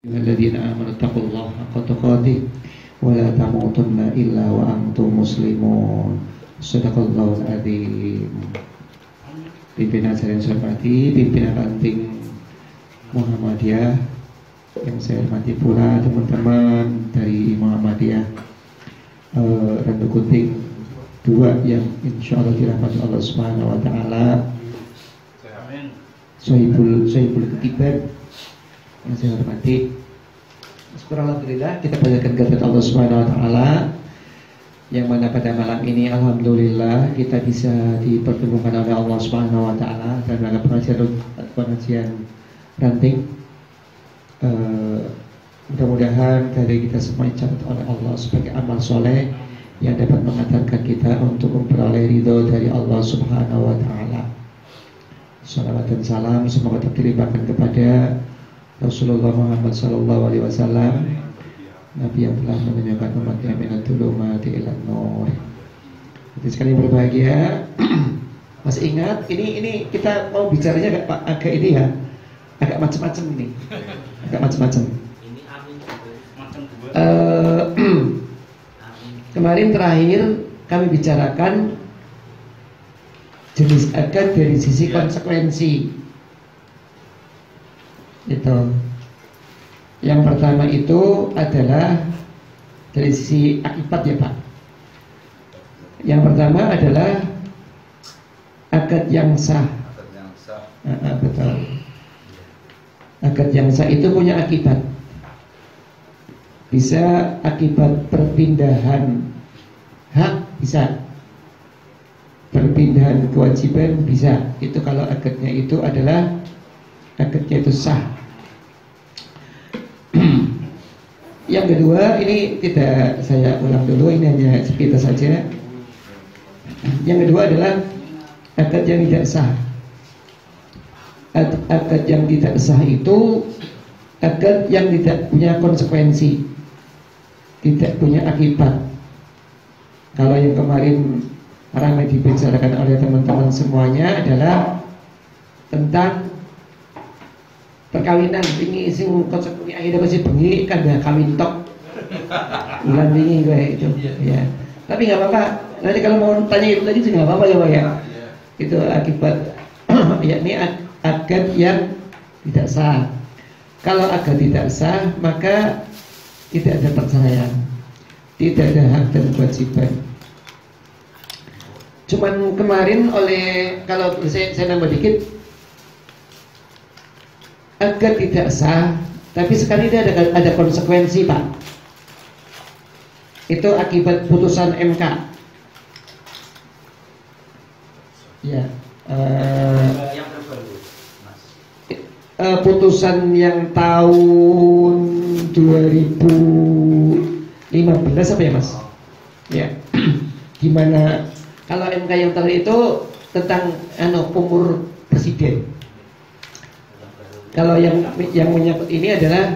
الذين آمنوا اتقوا الله حق تقاته ولا تموتن إلا وأنتم مسlimun. Shadaqallahul adzim. Pimpinan saya hormati, pimpinan ranting Muhammadiyah yang saya hormati pula teman-teman dari Muhammadiyah Randu Kuting 2 yang insya Allah dirahmati Allah Subhanahu Wa Taala. Sohibul Ketiban yang saya hormati, alhamdulillah kita panjatkan kehadirat Allah Subhanahu Wa Taala, yang mana pada malam ini alhamdulillah kita bisa dipertemukan oleh Allah Subhanahu Wa Taala dalam pengajian ranting. Mudah-mudahan dari kita semua dicatat oleh Allah sebagai amal soleh yang dapat mengantarkan kita untuk memperoleh ridho dari Allah Subhanahu Wa Taala. Salawat dan salam semoga terlimpahkan kepada Rasulullah Muhammad Sallallahu Alaihi Wasallam, Nabi yang telah menunjukkan umatnya minat dhulumati ilan nur. Jadi sekali berbahagia. Masih ingat ini kita mau bicaranya agak ini ya, agak macam-macam ini, agak macam-macam. Kemarin terakhir kami bicarakan jenis akad dari sisi konsekuensi. Itu yang pertama itu adalah dari sisi akibat ya Pak. Yang pertama adalah akad yang sah. Betul. Akad yang sah itu punya akibat. Bisa akibat perpindahan hak, bisa perpindahan kewajiban, bisa. Itu kalau akadnya itu adalah akadnya itu sah. Yang kedua, ini tidak saya ulang dulu, ini hanya sekitar saja. Yang kedua adalah akad yang tidak sah. Akad yang tidak sah itu akad yang tidak punya konsekuensi, tidak punya akibat. Kalau yang kemarin ramai dibicarakan oleh teman-teman semuanya adalah tentang perkawinan. Ini sing konsekuensi akhirnya masih bengi kan dah kawin tok bulan ini kayak itu ya. Tapi nggak apa-apa, nanti kalau mau tanya itu lagi sih nggak apa-apa ya Pak ya. Itu akibat yakni akad yang tidak sah. Kalau akad tidak sah maka tidak ada perceraian, tidak ada hak dan kewajiban. Cuman kemarin kalau saya nambah dikit, akad tidak sah, tapi sekali dia ada konsekuensi Pak. Itu akibat putusan MK. Ya, yang terbaru, Mas. Putusan yang tahun 2015 apa ya Mas? Ya, gimana? Kalau MK yang terakhir itu tentang umur presiden. Kalau yang menyangkut ini adalah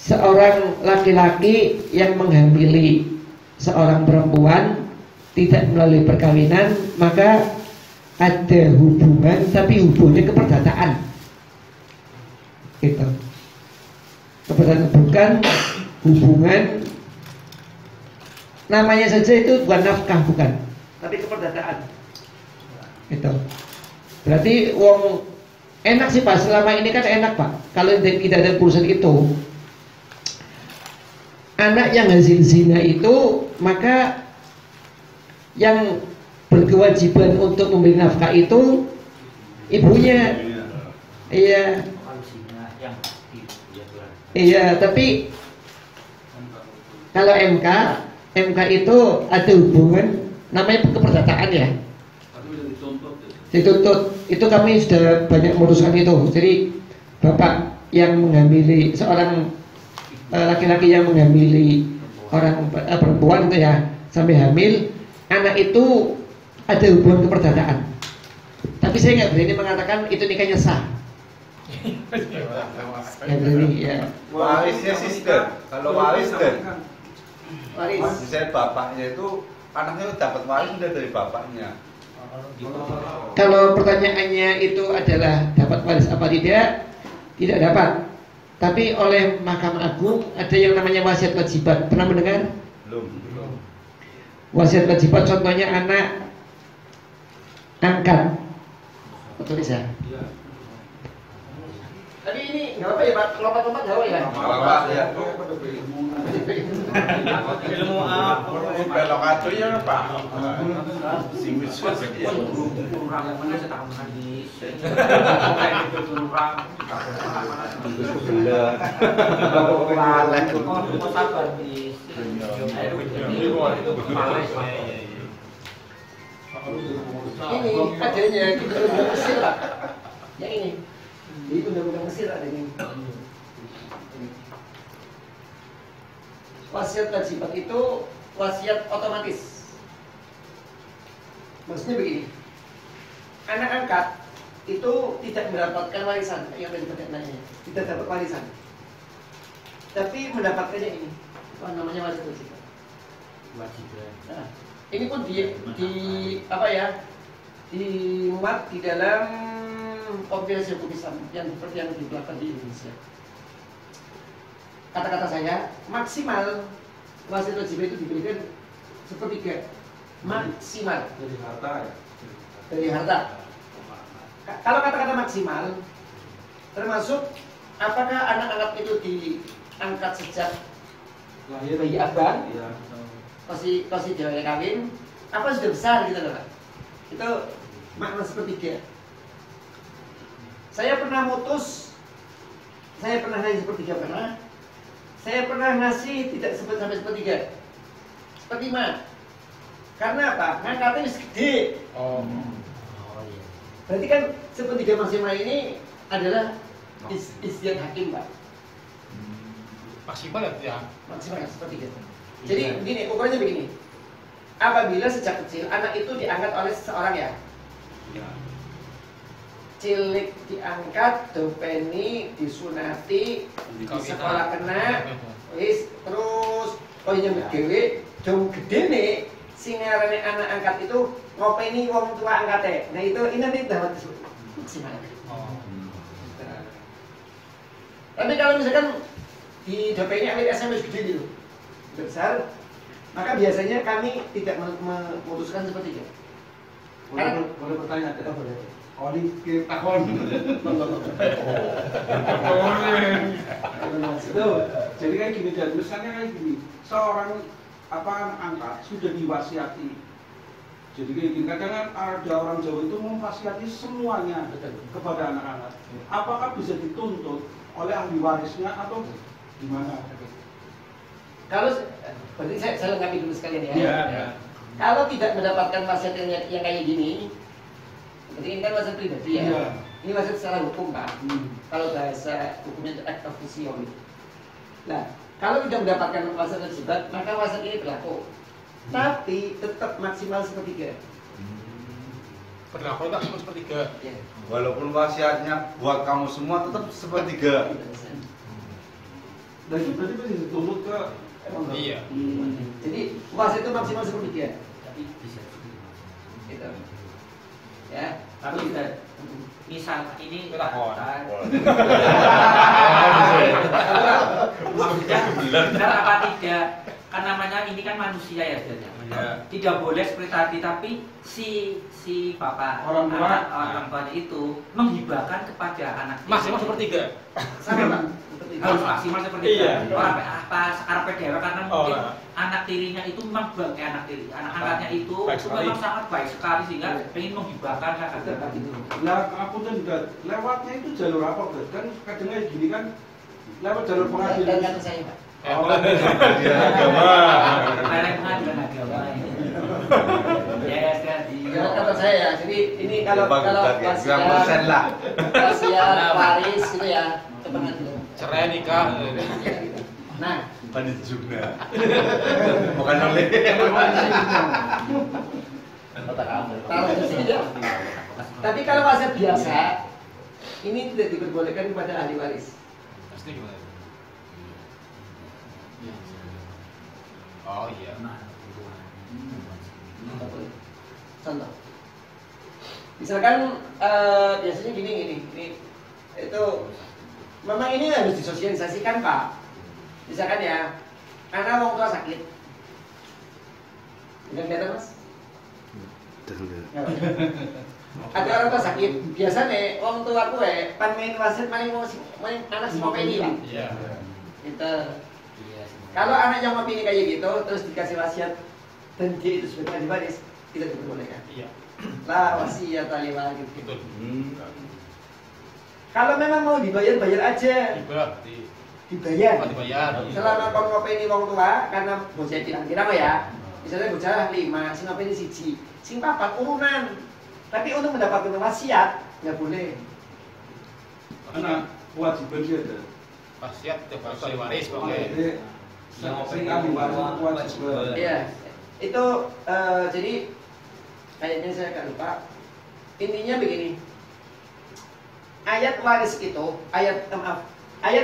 seorang laki-laki yang menghamili seorang perempuan tidak melalui perkawinan, maka ada hubungan, tapi hubungannya keperdataan. Itu keperdataan, bukan hubungan namanya saja, itu bukan nafkah, bukan, tapi keperdataan. Itu berarti enak sih Pak, selama ini kan enak Pak. Kalau tidak ada urusan itu, anak yang hasil zina itu, maka yang berkewajiban untuk memberi nafkah itu ibunya. Iya. Iya, tapi kalau MK itu ada hubungan namanya keperdataan ya. Dituntut. Itu kami sudah banyak memutuskan itu. Jadi bapak yang menghamili seorang laki-laki yang menghamili orang perempuan itu ya sampai hamil, anak itu ada hubungan keperdataan. Tapi saya nggak berani mengatakan itu nikahnya sah. Nggak berani ya. Warisnya sister. Kalau waris waris. Misalnya bapaknya itu anaknya dapat waris sudah dari bapaknya. Kalau pertanyaannya itu adalah dapat waris apa tidak dapat. Tapi oleh Mahkamah Agung ada yang namanya wasiat wajibat. Pernah mendengar? Belum. Wasiat wajibat contohnya anak angkat. Betul ya? Tapi ini nggak apa ya Pak? Lompat-lompat nggak apa ya? Apa ya? Ilmu apa? Belok aja ya Pak. Sing wis ya. Ini adanya di Undang-Undang Mesir Pak. Yang ini di Undang-Undang Mesir ada ini. Wasiat wajibat itu wasiat otomatis. Maksudnya begini, anak angkat itu tidak mendapatkan warisan, yang tadi pertanyaannya, tidak dapat warisan, tapi mendapatkannya ini, apa namanya wasiat wajibat. Nah, ini pun di apa ya, dimuat di dalam Konferensi Hukum Islam yang seperti yang dilakukan di Indonesia. Kata-kata saya, maksimal wasiat wajibat itu diberikan sepertiga, maksimal Dari harta ya. dari harta. Kalau kata-kata maksimal, termasuk apakah anak angkat itu diangkat sejak bayi abang, masih dia kawin, apa sudah besar gitu loh Pak? Itu makna sepertiga. Saya pernah ngasih sepertiga pernah. Saya pernah ngasih tidak sampai sepertiga, seperlima. Karena apa? Ngangkatnya masih gede. Berarti kan sepertiga maksimal ini adalah istiadat hakim Pak. Maksimal ya? Maksimal sepertiga. Jadi begini, ukurannya begini. Apabila sejak kecil anak itu diangkat oleh seseorang ya, cilik diangkat, dopeni, disunati, di sekolah kena, wis terus nyambut dhewe, dong gede nih, sing ngarane anak angkat itu ngopeni wong tua angkate. Nah itu ini nanti dapat maksimal. Tapi kalau misalkan di dopeni ambil SMS gede gitu, besar, maka biasanya kami tidak memutuskan seperti itu. Boleh bertanya tidak? Oli ke takon. Jadi kayak gini dan misalnya kayak gini, seorang anak angkat sudah diwasiati. Jadi kayak gini, kadang ada orang Jawa itu memwasiati semuanya kepada anak-anak. Apakah bisa dituntut oleh ahli warisnya atau gimana? Kalau berarti saya lengkapi dulu sekalian ya. Kalau tidak mendapatkan wasiat yang kayak gini, berarti ini kan wasiat pribadi ya. Ini wasiat secara hukum Pak. Kalau bahasa hukumnya itu act of officio. Nah, kalau tidak mendapatkan wasiat wajibat, maka wasiat ini berlaku. Tapi tetap maksimal sepertiga. Berlaku maksimal sepertiga. Ya. Walaupun wasiatnya buat kamu semua tetap sepertiga. Dan berarti bisa dituntut ke Iya. Jadi wasiat itu maksimal sepertiga. Tapi bisa Gitu. Ya. tapi misal ini Takon. maksudnya benar apa tidak, kan namanya ini kan manusia ya sebenarnya. Tidak boleh seperti tadi, tapi si bapak Orang tua. orang tuanya itu menghibahkan kepada anak Maksimal sepertiga. Sama Pak. harus maksimal seperti itu. Iya. Orang apa sekarang dewa karena mungkin Oh. anak tirinya itu memang anak tiri, anak angkatnya itu Baik sekali. memang sangat baik sekali sehingga pengen menghibahkan kakak Gitu. Lah aku tuh juga lewatnya itu jalur apa Bro? Kan kadang kayak gini kan lewat jalur Dan pengadilan. kata saya Pak. Agama. Karena pengadilan agama ini. Yes kan. Jangan kata saya. Jadi ini kalau persen lah. wasiat waris itu ya ke pengadilan. Cerai nikah. Nah, Bukan juga. Bukan oleh. taruh di sini ya. Tapi kalau wasiat biasa, ini tidak diperbolehkan kepada ahli waris. Pasti gimana? Oh iya. Contoh, misalkan biasanya gini, itu memang ini harus disosialisasikan Pak. Misalkan ya, karena orang tua sakit. Dengan kelihatan Mas? Ada orang tua sakit, biasanya orang tua gue main wasit main anak semua ini Pak. Iya. Gitu. Kalau anak yang mau pilih kayak gitu, terus dikasih wasiat dan dia itu sebagai ahli waris, tidak diperbolehkan. Iya. Lah wasiat ahli waris gitu. Betul. Kalau memang mau dibayar, bayar aja. Dibayar. Oh, dibayar. Selama kau ngopeni wong tua, karena bocah kira-kira ya, misalnya bocah 5, sing ngopeni 1, sing 4 urunan. Tapi untuk mendapatkan wasiat nggak boleh. Karena kewajiban dia ada. Wasiat tetap ahli waris pokoknya. Jadi sing ahli waris kewajiban. Iya, itu jadi kayaknya saya agak lupa. Intinya begini, ayat waris itu, ayat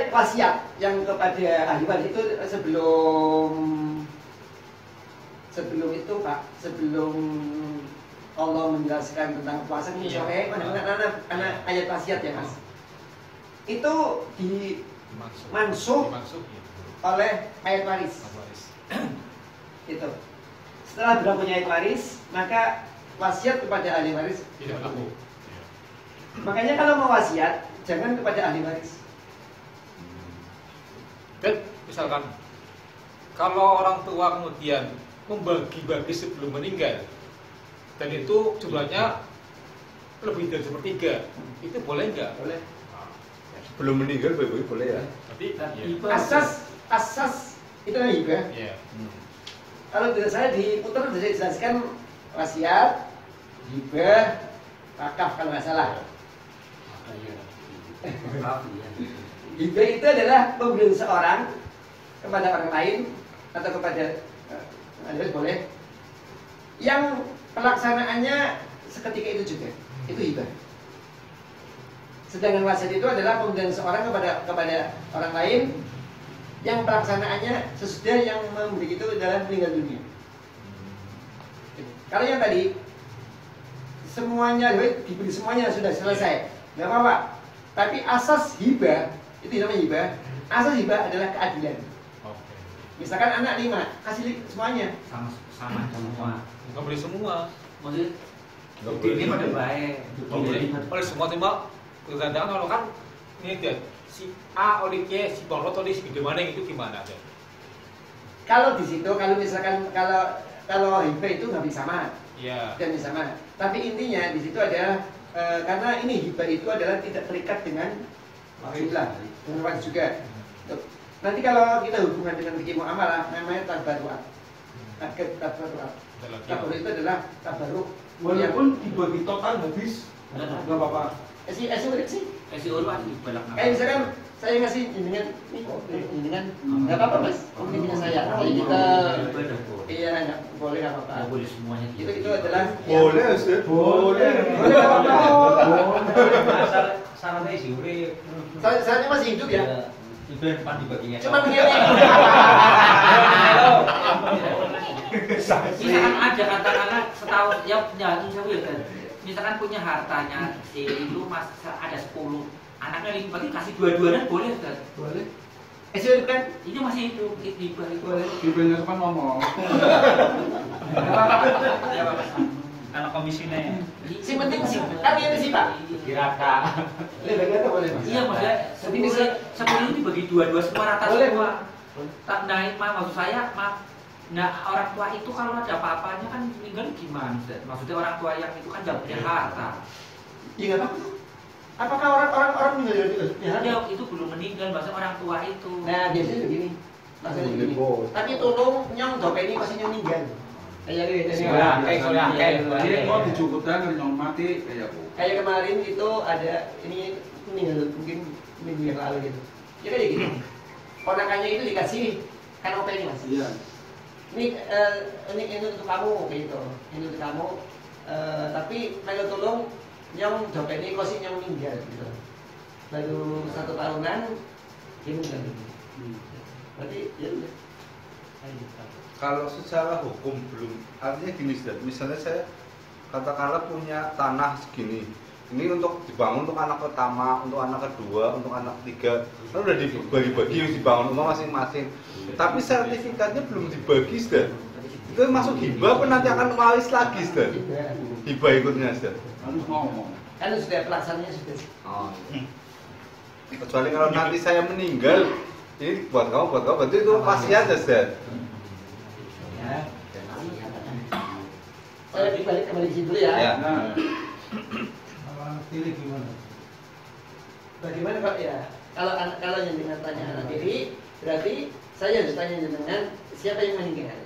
wasiat yang kepada ahli waris itu sebelum itu Pak, sebelum Allah menjelaskan tentang puasa ini sore, anak ayat wasiat ya Mas. Itu dimansuh oleh ayat waris. Itu. Setelah berlakunya ayat waris, maka wasiat kepada ahli waris Tidak laku. makanya kalau mau wasiat, jangan kepada ahli waris. Dan misalkan kalau orang tua kemudian membagi-bagi sebelum meninggal dan itu jumlahnya lebih dari 1/3, itu boleh nggak? Boleh. Belum meninggal boleh ya. Tapi Asas itu kan hibah. ya. Kalau tidak saya diputar sudah dijelaskan wasiat, hibah, wakaf kalau nggak salah. Hibah itu adalah pemberian seorang kepada orang lain atau kepada boleh yang pelaksanaannya seketika itu juga, itu hibah. Sedangkan wasiat itu adalah pemberian seorang kepada orang lain yang pelaksanaannya sesudah yang memberi itu adalah meninggal dunia. Kalau yang tadi semuanya diberi semuanya sudah selesai, nggak apa-apa. Tapi asas hibah itu namanya hibah. Asas hibah adalah keadilan. Oke. Misalkan anak 5, kasih semuanya. Sama semua. Nggak boleh semua. Maksudnya Nggak boleh. ini pada baik. Oleh semua cuma kegandangan kalau kan ini dia si A oleh C, si Borot oleh si gimana itu gimana deh? Kalau di situ, kalau misalkan kalau hibah itu nggak bisa sama, Iya. dan bisa sama. Tapi intinya di situ adalah karena ini hibah itu adalah tidak terikat dengan jumlah, dengan wajib juga. Tuh. Nanti kalau kita hubungan dengan fikih muamalah, namanya tabarruat. Akad tabarruat. Tabarruat itu adalah tabarruk. Walaupun dibagi total habis, nggak apa-apa. Urik sih. SEO lu ada di belakang. Kayak misalkan saya ngasih jenengan, nggak apa-apa Mas. Ini punya saya. Jadi kita, iya nggak boleh nggak apa-apa. Nggak boleh semuanya. Itu adalah Boleh Ustaz. Boleh. Boleh nggak apa-apa. Sarannya sih urip. Saya masih hidup ya. Itu yang depan dibaginya. Cuma begini. Misalkan ada katakanlah setahun ya itu saya kan. Misalkan punya hartanya si itu mas ada 10 anaknya bagi kasih dua-duanya boleh kan? Boleh. Hidup kan? Ini masih hidup di balik Boleh. Dibeli depan ngomong. ya Pak. Karena komisinya ya. Si penting sih, kan ini sih Pak. Diraka. Lebih kata boleh Mas. Iya maksudnya Jadi bisa 10 itu dibagi dua semua rata Boleh, semua. Nah, maksud saya nah orang tua itu kalau ada apa-apanya kan meninggal gimana? Maksudnya orang tua yang itu kan tidak punya harta. Iya nggak apa-apa. Apakah orang meninggal itu? Ya. Dia itu belum meninggal, maksudnya orang tua itu. Nah biasanya begini. Maksudnya begini. Tapi tolong nyong dope ini masih nyong meninggal. Kayak Jadi kok dicukupkan nyong mati kayak aku. Kayak kemarin itu ada ini meninggal mungkin minggu yang lalu gitu. Ya kayak gitu. Ponakannya itu dikasih kan OP ini Mas. Iya. Ini untuk kamu kayak gitu. Ini untuk kamu. Tapi kalau tolong nyong dope ini kok sih nyong meninggal gitu. Baru 1 tahunan dia meninggal. Berarti ya udah. Kalau secara hukum belum, artinya gini Ustaz, misalnya saya katakanlah punya tanah segini, ini untuk dibangun untuk anak pertama, untuk anak kedua, untuk anak ketiga, kan udah dibagi-bagi dibangun rumah masing-masing. Tapi sertifikatnya belum dibagi, Ustaz. Itu masuk hibah pun nanti akan waris lagi, Ustaz. Hibah ikutnya, Ustaz. Harus ngomong. Kan sudah pelaksananya sudah. Oh. Kecuali kalau nanti saya meninggal, ini buat kamu, berarti itu pasti aja, Ustaz. Ya. Saya balik kembali ke situ dulu ya. Ya. Nah, Bagaimana Pak ya? Kalau yang dengan tanya anak tiri, berarti saya harus tanya dengan siapa yang meninggal.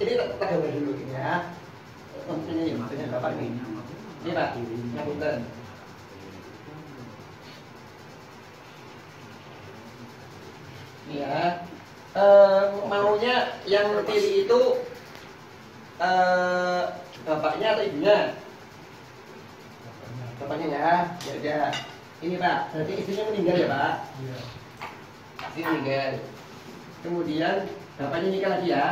Jadi tak gambar dulu ya. Ini maksudnya Bapak ini. Ini Pak, ngapunten. Ya, maunya yang tiri itu bapaknya atau ibunya? Bapaknya ya, ya udah. Ini Pak, berarti istrinya meninggal ya Pak? Iya. Istri meninggal. Kemudian bapaknya nikah lagi ya?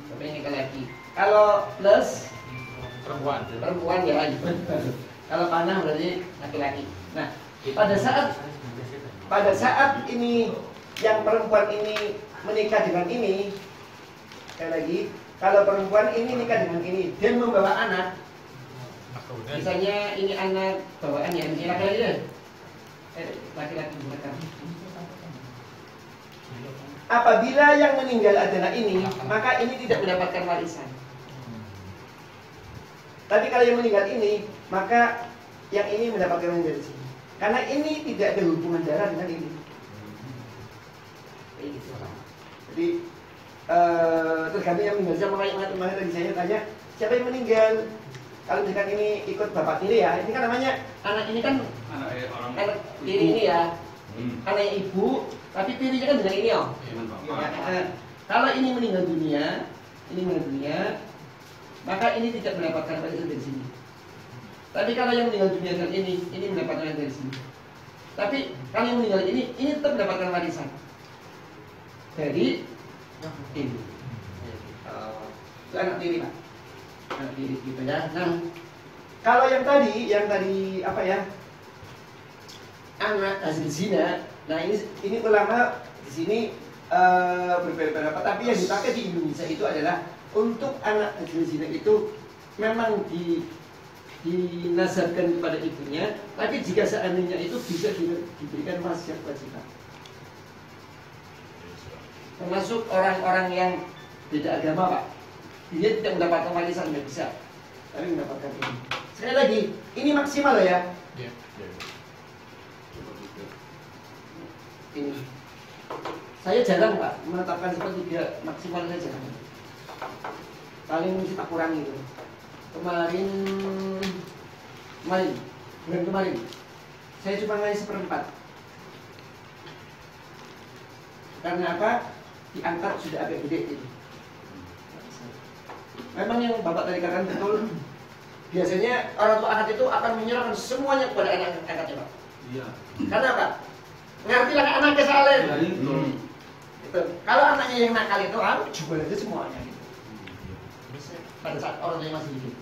Bapaknya nikah lagi. Kalau plus perempuan ya. Kalau panah berarti laki-laki. Nah, pada saat ini yang perempuan ini menikah dengan ini, sekali lagi, kalau perempuan ini nikah dengan ini dan membawa anak, misalnya ini anak bawaannya, ini laki-laki deh. Laki-laki mereka. Apabila yang meninggal adalah ini, maka ini tidak mendapatkan warisan. Tapi kalau yang meninggal ini, maka yang ini mendapatkan warisan dari sini. Karena ini tidak ada hubungan darah dengan ini. Jadi tergantung yang meninggal. Makanya tadi saya tanya, siapa yang meninggal? Kalau misalkan ini ikut bapak tiri ya, ini kan namanya anak ini kan anak tiri ini ya, anaknya ibu, tapi tirinya kan dengan ini oh. Kalau ini meninggal dunia, maka ini tidak mendapatkan warisan dari sini. Tapi kalau yang meninggal dunia dengan ini mendapatkan dari sini. Tapi kalau yang meninggal ini tetap mendapatkan warisan dari ini. Itu anak tiri Pak. Anak tiri gitu ya. Nah, kalau yang tadi apa ya? Anak hasil zina. Nah ini ulama di sini berbeda pendapat. Tapi yang dipakai di Indonesia itu adalah untuk anak hasil zina itu memang dinasabkan kepada ibunya, tapi jika seandainya itu bisa diberikan wasiat kewajiban. Termasuk orang-orang yang beda agama Pak, dia tidak mendapatkan warisan, nggak bisa, tapi mendapatkan ini. Sekali lagi, ini maksimal loh ya. Ini, saya jarang Pak menetapkan sepertiga maksimal, saya jarang. Paling kita kurangi itu. Kemarin bulan kemarin saya cuma ngasih 1/4. Karena apa? Diangkat sudah agak gede ini. Memang yang Bapak tadi katakan betul. Biasanya orang tua angkat itu akan menyerahkan semuanya kepada anak angkatnya Pak. iya. Karena apa? Ngerti lah anaknya saleh. Ya, itu. Kalau anaknya yang nakal itu jual aja semuanya gitu. Pada saat orang yang masih hidup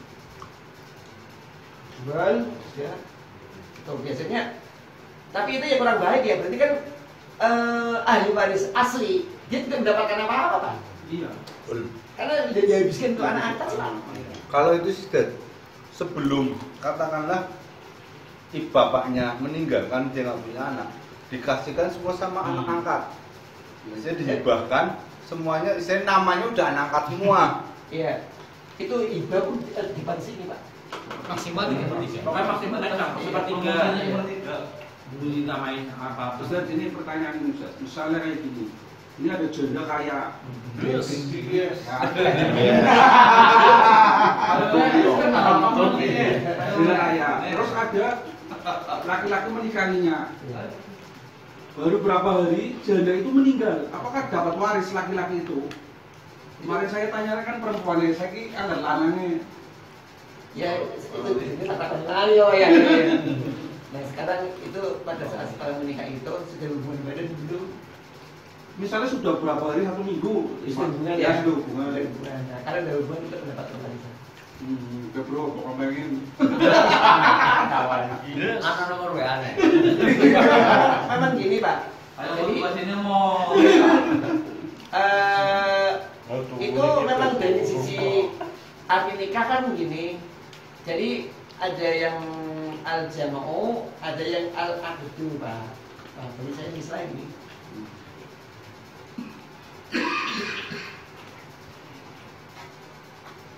jual ya itu biasanya, tapi itu ya kurang baik ya, berarti kan ahli waris asli dia tidak mendapatkan apa-apa Pak. Iya. Karena udah dihabiskan untuk anak angkat selama. Kalau itu sih, Dad, sebelum katakanlah bapaknya meninggalkan dia nggak punya anak, dikasihkan semua sama anak angkat. Biasanya dihibahkan semuanya, saya namanya udah anak angkat semua. Iya. Itu hibah pun di sini Pak. Maksimal 3/3. Pokoknya maksimal kan sepertiga. Dulu dinamain apa? Ustaz, ini pertanyaan ini Ustaz. Misalnya kayak gini, ini ada janda kaya. Yes. Janda kaya. Terus ada laki-laki menikahinya. Baru berapa hari janda itu meninggal. Apakah dapat waris laki-laki itu? Kemarin saya tanyakan perempuannya, saya kira ada lanangnya. Ya itu katakan ayo ya. Nah sekarang itu pada saat setelah menikah itu sudah hubungan badan dulu. Misalnya sudah berapa hari, 1 minggu, Sudah hubungan ya ya. sudah hubungan. Nah, karena ada hubungan kita mendapatkan warisan. Udah bro, kok ngomongin. Anak nomor WA nih. Memang gini Pak. Jadi sini mau. Itu memang dari sisi arti nikah kan begini. Jadi ada yang al-jama'u, ada yang al-aqdu Pak. Jadi saya misalnya ini.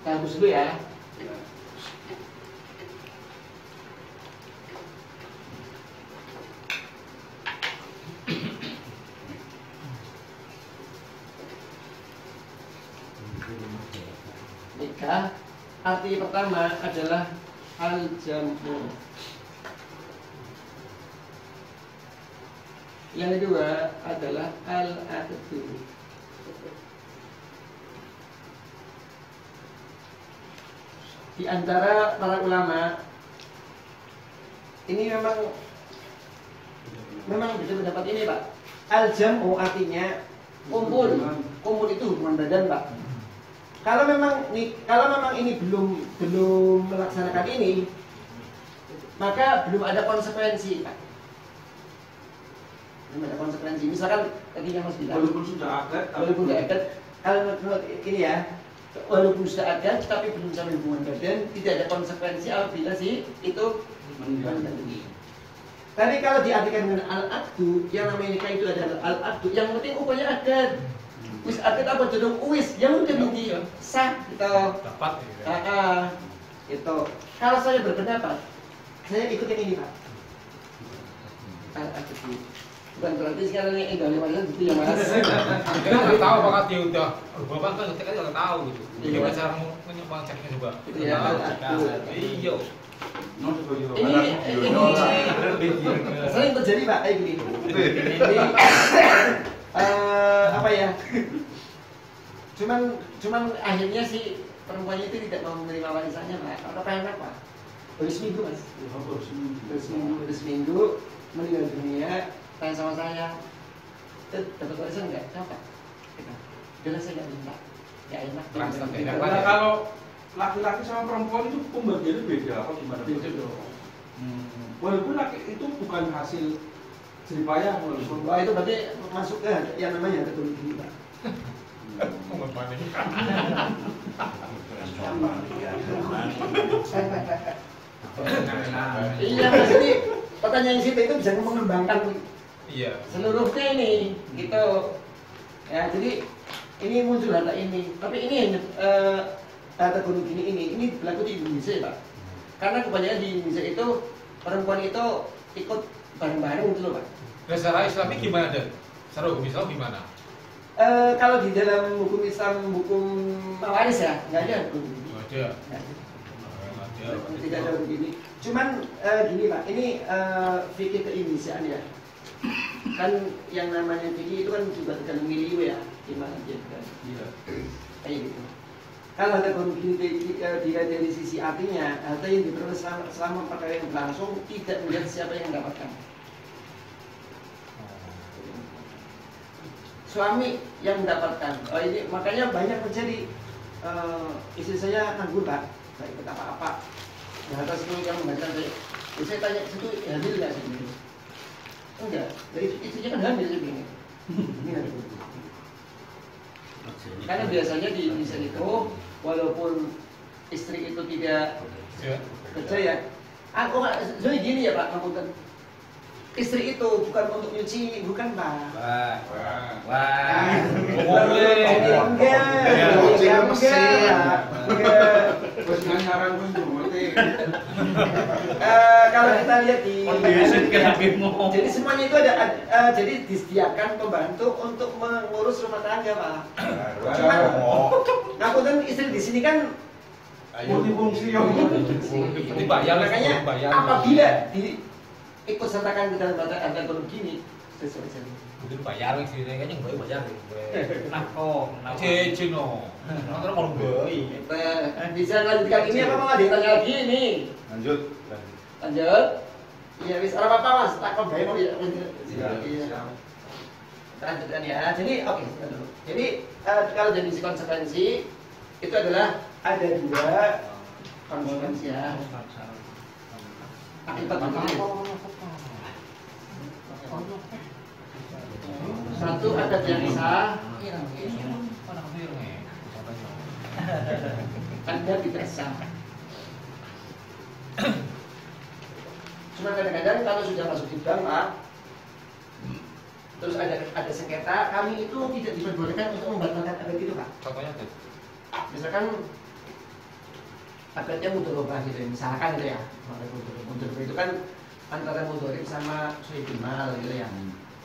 Bagus dulu ya. Nikah arti pertama adalah al-jam'u. Yang kedua adalah al-aqdu. Di antara para ulama ini memang bisa mendapat ini Pak. Al-jam'u artinya kumpul. Kumpul itu hubungan badan Pak. Kalau memang ini belum melaksanakan ini, maka belum ada konsekuensi Pak. Belum ada konsekuensi. Misalkan tadi yang Mas bilang, Walaupun sudah akad, kalau menurut ini ya, walaupun sudah ada tapi belum sampai hubungan badan, tidak ada konsekuensi apabila si itu meninggal. Tapi kalau diartikan dengan al-aqdu, yang namanya nikah itu adalah al-aqdu, yang penting upaya akad. Wis akad apa jodoh wis, yang udah binti sah gitu. Dapat gitu. Itu. Kalau saya berpendapat, saya ikut yang ini Pak. Al-aqdu. Bukan berarti sekarang ini enggak lewat gitu ya Mas. Kita nggak tahu apakah dia udah bapak kan ngetik aja nggak tahu gitu. Gimana cara mau ceknya coba? Itu ya al-aqdu. Iya. Ini sering terjadi Pak kayak gini. Ini apa ya? Cuman akhirnya si perempuannya itu tidak mau menerima warisannya Pak. Atau pengen apa? Baru seminggu Mas. Baru seminggu meninggal dunia. Tanya sama saya, dapat warisan enggak? Dapat. Udah saya nggak minta. Ya enak. Nah, kalau laki-laki sama perempuan itu pembagiannya beda apa gimana? Beda dong. Walaupun laki itu bukan hasil jeripayah walaupun. Wah itu berarti masuk ke yang namanya keturunan gini Pak. Iya Mas, jadi pertanyaan situ itu bisa mengembangkan seluruhnya ini gitu. Ya jadi ini muncul data ini, tapi ini hanya data gunung gini ini berlaku di Indonesia Pak. Karena kebanyakan di Indonesia itu perempuan itu ikut bareng-bareng gitu loh Pak. Secara Islami gimana Dan? Secara hukum Islam gimana? Kalau di dalam hukum Islam, hukum waris ya, nggak ada hukum ini. Nggak ada. Tidak ada begini. Cuman gini Pak, ini fikih keindonesiaan ya. Kan yang namanya fikih itu kan juga tergantung milieu ya, gimana dia kan. Iya. Kayak gitu. Kalau ada begini dilihat dari sisi artinya, harta yang diperoleh selama perkara yang berlangsung tidak melihat siapa yang mendapatkan. Suami yang mendapatkan. Ini makanya banyak terjadi istri saya nganggur Pak, nggak ikut apa-apa. Nah, atas itu yang membacakan saya tanya itu hamil nggak sih? Enggak, dari istrinya kan hamil sih ini. Karena biasanya di Indonesia itu walaupun istri itu tidak kerja ya, aku nggak, jadi gini ya Pak, ngapunten. Istri itu bukan untuk nyuci, bukan Pak. Wah. Kalau kita lihat di jadi semuanya itu ada jadi disediakan pembantu untuk mengurus rumah tangga Pak. Cuman ngapunten istri di sini kan multifungsi dibayar. Makanya apabila ikut sertakan ke dalam ada gunung gini sesuai saja. Mungkin bayar sih, kayaknya nggak bayar. Nah, Cino, nonton mau beli. Bisa lanjutkan ini apa mau ada yang tanya lagi ini? Lanjut. Iya wis ora apa-apa Mas, takon bae mau ya. Iya. Lanjutkan ya. Jadi oke. Jadi kalau dari sisi konsekuensi itu adalah ada dua konsekuensi ya. Akibat apa? Satu adat yang sah, Anda tidak sah. Cuma kadang-kadang kalau sudah masuk di bank, Pak, terus ada sengketa, kami itu tidak diperbolehkan untuk membatalkan adat itu, Pak. Contohnya tuh. Misalkan adatnya mudharabah gitu, misalkan gitu ya. Mudharabah itu kan antara mudharib sama suhibul mal gitu ya.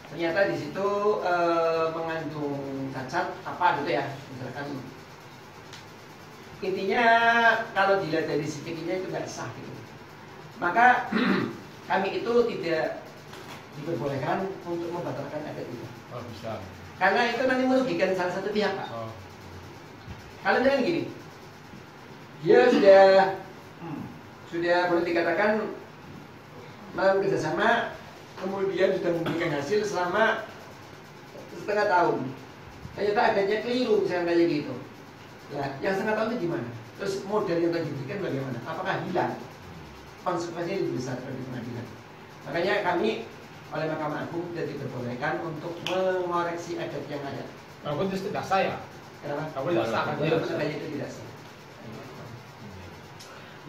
Ternyata di situ mengandung cacat apa gitu ya, misalkan intinya kalau dilihat dari fikihnya itu nggak sah gitu. Maka kami itu tidak diperbolehkan untuk membatalkan adat itu. Oh, bisa. Karena itu nanti merugikan salah satu pihak, Pak. Oh. Kalau jangan gini, dia sudah boleh dikatakan melakukan kerjasama, kemudian sudah memberikan hasil selama setengah tahun. Ternyata adatnya keliru misalnya kayak gitu. Nah, yang setengah tahun itu gimana? Terus modal yang tadi diberikan bagaimana? Apakah hilang? Konsekuensinya lebih besar dari pengadilan. Makanya kami oleh Mahkamah Agung tidak diperbolehkan untuk mengoreksi adat yang ada. Walaupun itu tidak sah ya. Kenapa? Kalau tidak sah kan dia. Walaupun adanya itu tidak sah.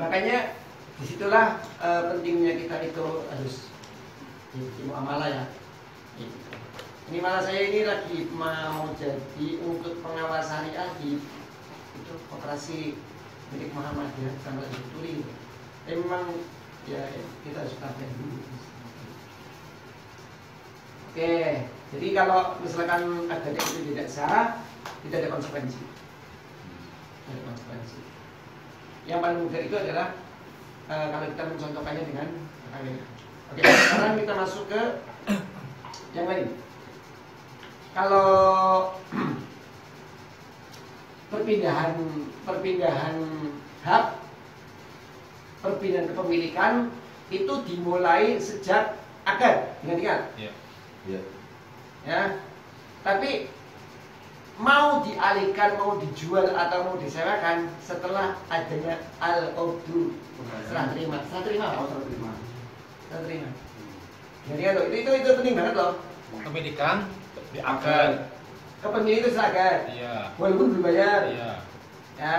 Makanya disitulah pentingnya kita itu harus di muamalah ya. Ini malah saya ini lagi mau jadi untuk pengawas syariah di itu operasi milik Muhammadiyah sama Turi. Memang ya kita harus tampil dulu. Oke, jadi kalau misalkan adat itu tidak sah, tidak ada konsekuensi. Tidak ada konsekuensi. Yang paling mudah itu adalah kalau kita mencontohkannya dengan kawin. Oke, sekarang kita masuk ke yang lain. Kalau perpindahan hak, perpindahan kepemilikan itu dimulai sejak akad, ingat-ingat. Iya. Iya. Ya. Tapi mau dialihkan, mau dijual atau mau disewakan setelah adanya al-uqdu, serah terima. Serah terima apa? Serah terima. Jadi kan itu penting banget loh. Kepemilikan di akad. Kepemilikan itu seragam. Iya. Walaupun belum bayar. Iya. Ya.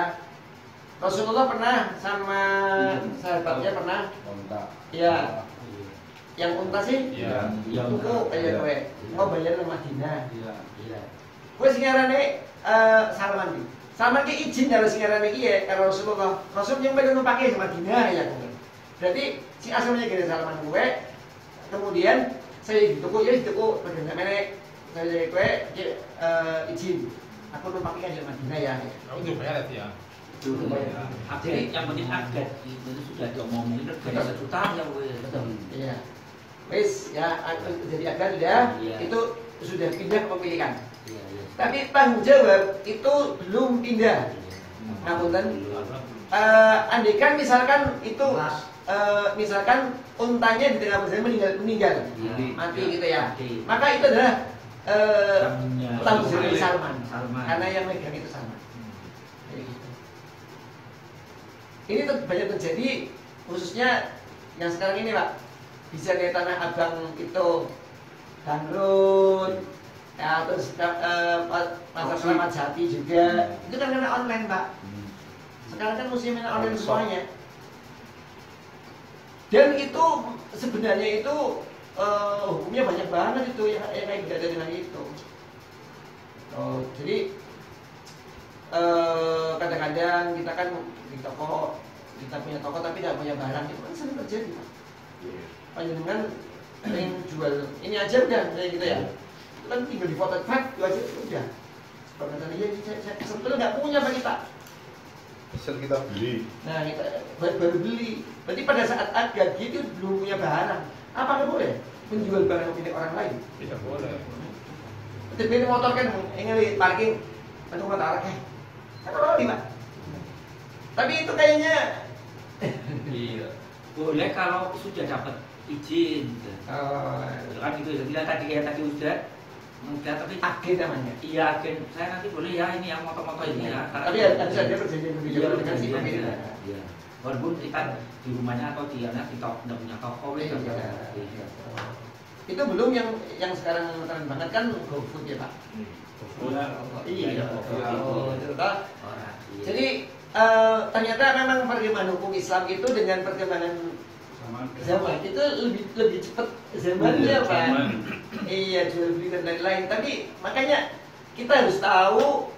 Rasulullah pernah sama sahabatnya pernah. Kontak. Iya. Yang unta sih? Iya. Tuku aja kowe. Mau bayar nang Madinah. Iya. Kowe sing ngarane Salman iki. Salman ki izin karo sing ngarane iki ya karo Rasulullah. Rasul yang pengen numpake ke Madinah ya kowe. Berarti si asalnya gini Salman kowe. Kemudian saya dituku ya dituku bagaimana menek saya kowe izin. Aku numpake ke Madinah ya. Kamu udah bayar ya? Dulu bayar. Jadi yang penting akad itu sudah diomongin reganya 1 juta ya wes. Betul. Iya. Wis ya jadi akad sudah Iya. itu sudah pindah kepemilikan. Iya. Tapi tanggung jawab itu belum pindah. Namun andaikan misalkan itu misalkan untanya di tengah perjalanan meninggal Iya. mati gitu ya. Mati. Maka itu adalah tanggung jawab dari Salman. Salman. Karena yang megang itu Salman. Kayak gitu. Ini banyak terjadi khususnya yang sekarang ini Pak. Bisa di Tanah Abang itu Danrun, ya terus Pasar Selamat Jati juga. Itu kan karena online Pak. Sekarang kan musimnya online semuanya. Dan itu sebenarnya itu hukumnya banyak banget itu yang kayak tidak ada dengan itu. Jadi kadang-kadang kita kan di toko, kita punya toko tapi tidak punya barang, itu kan sering terjadi Pak. Panjenengan pengen jual ini aja udah kayak gitu ya. Itu kan tinggal di foto tag, itu aja udah. Sebenarnya saya sebetulnya nggak punya Pak kita. Bisa kita beli. Nah kita baru beli. Berarti pada saat ada gitu belum punya barang. Apakah boleh menjual barang milik orang lain? Tidak boleh. Tapi ini motor kan ini parking untuk motor kan. Kalau Pak. Tapi itu kayaknya Iya. Boleh kalau sudah dapat izin. Kan itu bilang tadi udah tapi agen namanya. iya agen. Saya nanti boleh ya ini yang motor-motor ini ya. Tapi harus ada perjanjian lebih jauh dengan si pemilik. Iya. walaupun kita di rumahnya atau di anak di toko punya toko Iya. iya. Itu belum yang sekarang tren banget kan GoFood ya Pak. Iya. Oh, itu toh. Orang, iya. Jadi ternyata memang perkembangan hukum Islam itu dengan perkembangan zaman itu lebih cepat zamannya Pak. Iya, jual beli dan lain-lain. Tapi makanya kita harus tahu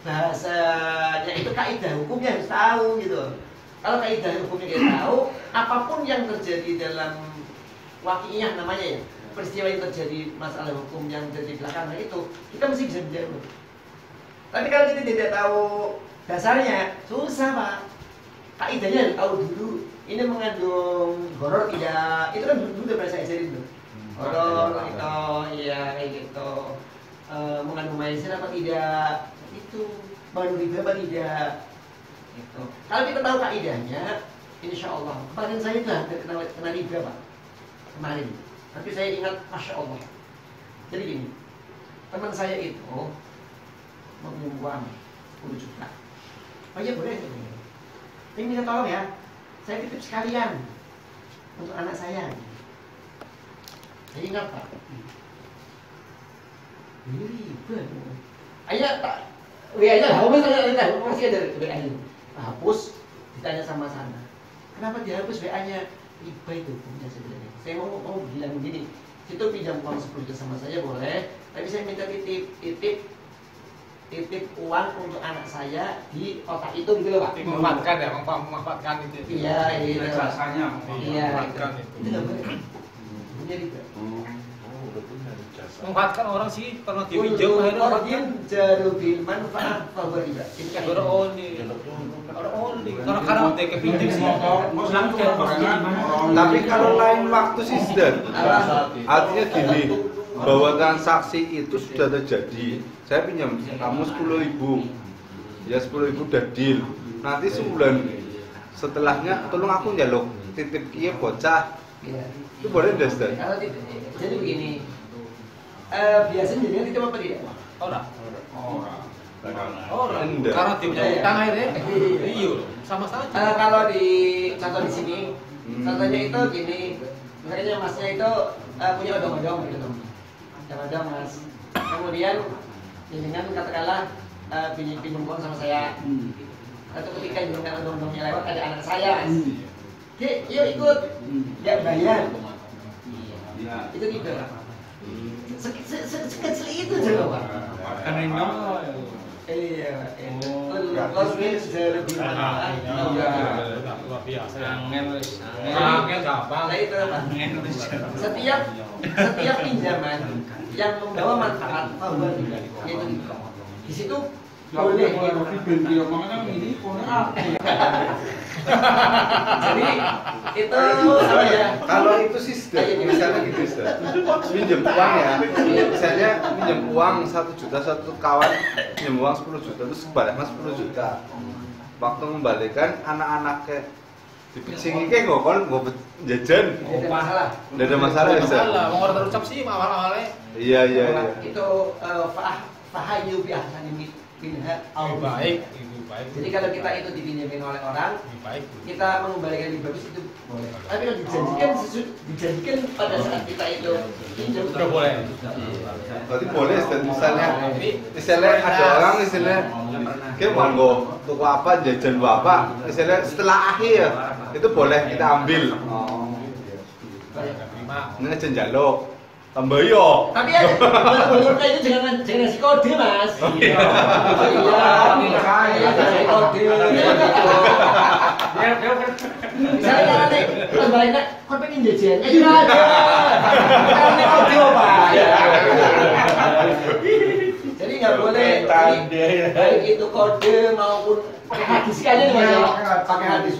bahasanya itu kaidah hukumnya harus tahu gitu. Kalau kaidah hukumnya kita tahu, apapun yang terjadi dalam waqi'iyah namanya ya, peristiwa yang terjadi masalah hukum yang terjadi belakangan itu, kita mesti bisa menjawab. Tapi kalau kita tidak tahu dasarnya, susah Pak. Kaidahnya harus tahu dulu. Ini mengandung horor tidak? Itu kan dulu udah pernah saya ajarin tuh. Horor itu, ya kayak gitu. Mengandung maizir apa tidak? Itu mengandung riba apa tidak? Gitu. Kalau kita tahu kaidahnya, insya Allah. Kemarin saya itu hampir kena riba Pak. Kemarin. Tapi saya ingat, masya Allah. Jadi gini, teman saya itu meminjam uang 10 juta. Oh iya boleh. Ini minta tolong ya. Saya titip sekalian untuk anak saya. Saya ingat Pak. Ini riba. Ayo tak. WA-nya hapus aja, masih ada WA-nya. Hapus, ditanya sama sana. Kenapa dihapus WA-nya? Riba itu punya sebenarnya. Saya mau bilang begini. Situ pinjam uang 10 juta sama saya boleh, tapi saya minta titip uang untuk anak saya di kota itu gitu loh Pak. Memanfaatkan ya, memanfaatkan itu. Iya, iya. Jasanya. Iya, memanfaatkan itu. itu. Itu nggak boleh. Punya riba. Memanfaatkan orang sih pernah dipinjam akhirnya Ordin jarubil manfaat bahwa riba. Ini kan Orang karena udah kepinjam sih. Tapi kalau lain waktu sih sudah. Artinya gini, bahwa transaksi itu sudah terjadi. Saya pinjam kamu 10.000, ya 10.000 udah deal. Nanti sebulan setelahnya tolong aku njaluk titip kia bocah. Iya. Itu boleh nggak Ustaz? Kalau jadi begini, biasanya jadinya titip apa tidak? Orang. Enggak. Karena dia punya utang akhirnya. Iya, sama saja. Kalau di contoh di sini, contohnya itu gini, misalnya masnya itu punya odong-odong gitu, odong-odong mas. Kemudian jenengan katakanlah pinjam uang sama saya. Atau ketika jenengan odong-odongnya lewat ada anak saya mas. Oke, yuk ikut, dia bayar. Itu tidak. Sekecil itu coba Pak. Kan ini Iya, itu lebih bermanfaat. Luar biasa. angin gampang. Nah itu Pak. Setiap pinjaman yang membawa manfaat bahwa tidak, yaitu di situ boleh. Jadi itu apa ya? Kalau itu sih sudah, misalnya gitu sudah. Minjem uang ya, misalnya minjem uang 1 juta, satu kawan minjem uang 10 juta, terus baliknya 10 juta. Waktu membalikan anak-anak kayak dipicing kayak gue jajan, Tidak ada masalah. nggak ada masalah ya Ustaz? Mau orang terucap sih awal-awalnya. Iya. Itu fahayu bi ahsani minha au Baik, itu baik. Jadi kalau kita itu dipinjamin oleh orang, Lebih baik. kita mengembalikan lebih bagus itu boleh. Tapi kalau dijanjikan pada saat kita itu pinjam Sudah boleh. Berarti boleh Ustaz, misalnya ada orang misalnya kayak monggo tuku apa jajan apa, misalnya setelah akhir itu boleh kita ambil. Terima. Ini aja njaluk. Tambah yo. Tapi ya, menurut itu jangan ngasih kode mas. Iya, ngasih kode. Misalnya nanti tambahin, kau pengen jajan, iya aja. Karena kode apa? Jadi nggak boleh. Baik itu kode maupun pakai hadis aja nih mas ya. Pakai hadis.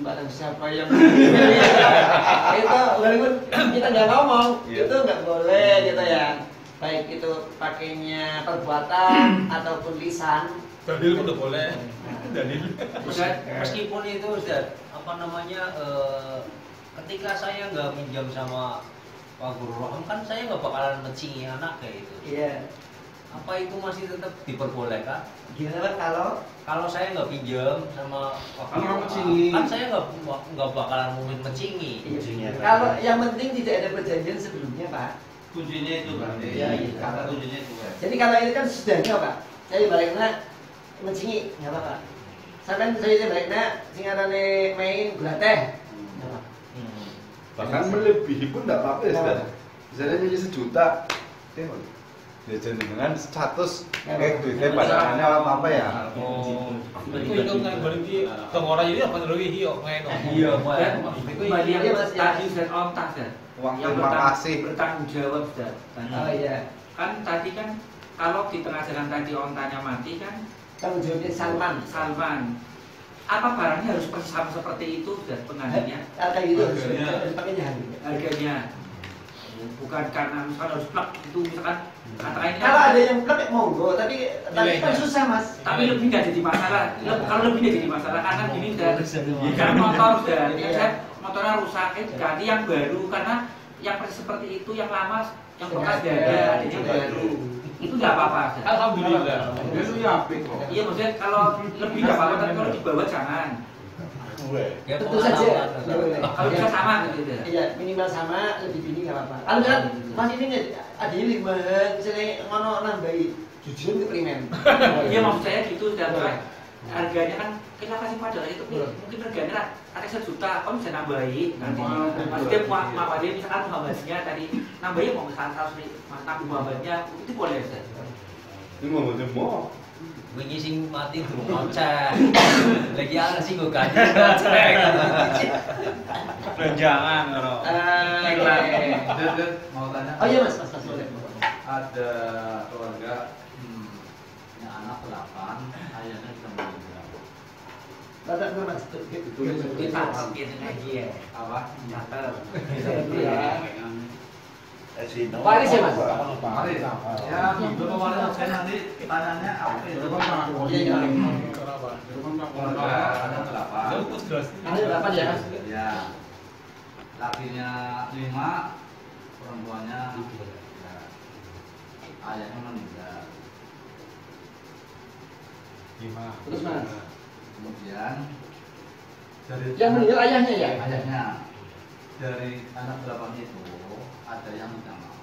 Barang siapa yang itu walaupun kita nggak ngomong itu nggak boleh gitu ya, baik itu pakainya perbuatan ataupun lisan. Dalil pun udah boleh. Dalil. Ustaz, meskipun itu Ustaz, apa namanya ketika saya nggak minjam sama Pak Guru Roham kan saya nggak bakalan mencingi anak kayak gitu. Iya. apa itu masih tetap diperbolehkan? Gimana Kalau saya nggak pinjam sama Kalau mencingi. kan saya nggak bakalan mungkin mencingi. Kalau yang penting tidak ada perjanjian sebelumnya, Pak. Kuncinya itu kan. Iya, iya. Kata kuncinya itu kan. Jadi kalau ini kan sudahnya, Pak. Saya baliknya mencingi, nggak apa-apa. Sampai saya baliknya singarane main gula teh. Nggak apa-apa. Bahkan melebihi pun tidak apa-apa ya, Ustaz. Misalnya jadi 1 juta, ya dengan status kayak duitnya pasangannya apa ya? Oh, itu nggak berhenti. Tengora jadi apa dulu hiyo main? Iya, Dan kembali yang Iya, Mas, ya. tadi dan ontak dan Uang yang terima kasih. bertanggung jawab dan Oh iya. kan tadi kan kalau di tengah jalan tadi ontanya mati kan Tanggung jawabnya Salman apa barangnya harus persis sama seperti itu dan pengantinnya Kayak gitu Harganya. harus pakainya harganya bukan karena misalkan harus plak itu misalkan katakan ini Kalau kan ada yang plek monggo, tapi kan Nilainya. susah, Mas. tapi lebih nggak jadi masalah. Kalau lebih nggak jadi masalah karena gini dan karena motor dan Iya. saya motornya rusak ganti yang baru karena yang persis seperti itu yang lama yang bekas Sudah nggak ada, ada adanya yang baru itu nggak apa-apa. Alhamdulillah. Itu ya apik kok. Iya maksudnya kalau lebih nggak apa-apa tapi kalau dibawa jangan. Ya, Tentu saja. Nggak boleh. Kalau bisa sama gitu ya. Iya, minimal sama, lebih bini nggak apa-apa. Kalau kan Mas ini nih, adanya 5, misalnya ngono nambahi jujur ke primen. Iya maksud saya gitu dan harganya kan kita kasih padahal itu mungkin harganya ada 1 juta, om bisa nambahin nanti. Maksudnya Muhammadnya misalkan Muhammadnya tadi nambahin mau misalkan 100 Muhammadnya itu boleh Ustaz. Ini mau mau. wingi sing mati durung ngoceh. Lagi ana sing go gaji ngoceh. Belanjaan kalau. Mau tanya. Oh iya Mas, boleh. Ada keluarga punya anak 8, ayahnya sudah meninggal. Bapak dulu Mas. Kita gitu lagi ya. Apa? Catat. Waris ya Mas? Waris. Ya, beberapa waris saya nanti tanyanya apa itu? Iya, Keluarga ada 8. Ada 8 ya Mas? Ya. Lakinya 5, perempuannya 3. Ya. Ayahnya meninggal. Terus Mas? Kemudian dari Yang meninggal ayahnya ya? ayahnya dari anak 8 itu ada yang tidak mau.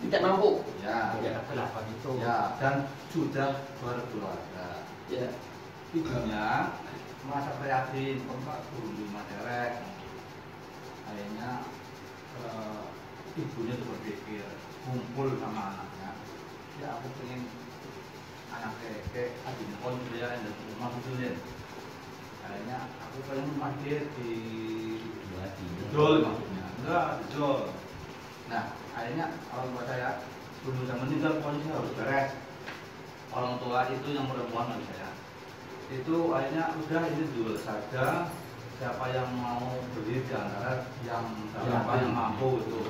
Tidak mampu. Ya, Ya, 8 itu. ya, dan sudah berkeluarga. Ya. Ibunya merasa prihatin, Pak guru 5 derek. Akhirnya ibunya tuh berpikir kumpul sama anaknya. Ya aku pengen anak keke adiknya kon dia dan rumah betulin. Akhirnya aku pengen mahir di Jol maksudnya. Enggak, Jol. Nah, akhirnya orang tua saya sebelum saya meninggal kondisi harus beres. Orang tua itu yang perempuan bagi saya. Itu akhirnya udah ini jual saja. Siapa yang mau beli di antara yang siapa yang mampu itu.